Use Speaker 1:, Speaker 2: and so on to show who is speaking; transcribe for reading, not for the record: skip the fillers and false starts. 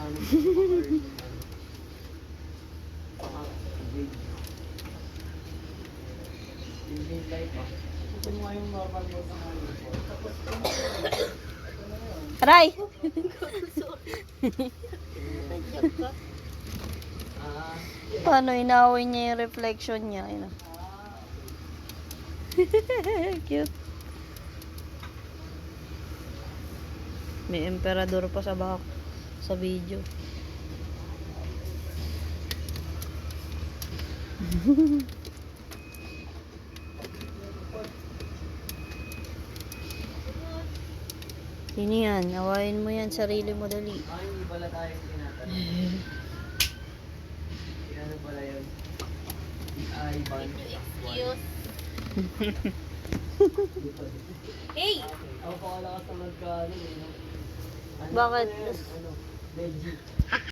Speaker 1: ano. Building light ba? Ito mo yung normal mo sa ano. Tapos ito na yun.
Speaker 2: Aray!
Speaker 1: Ah,
Speaker 2: Paano inaway niya yung reflection niya? Ayun. Cute. May emperador pa sa back sa video. Sino yan? Awayin mo yan sarili mo dali.
Speaker 1: hindi pala tayo tinatanong. Ano pala yun? Ay, ban.
Speaker 3: Excuse. Hey!
Speaker 1: Ako pa wala ka sa magkano eh. No? Ano
Speaker 2: Bakit?
Speaker 1: po yan? Ano? Legit.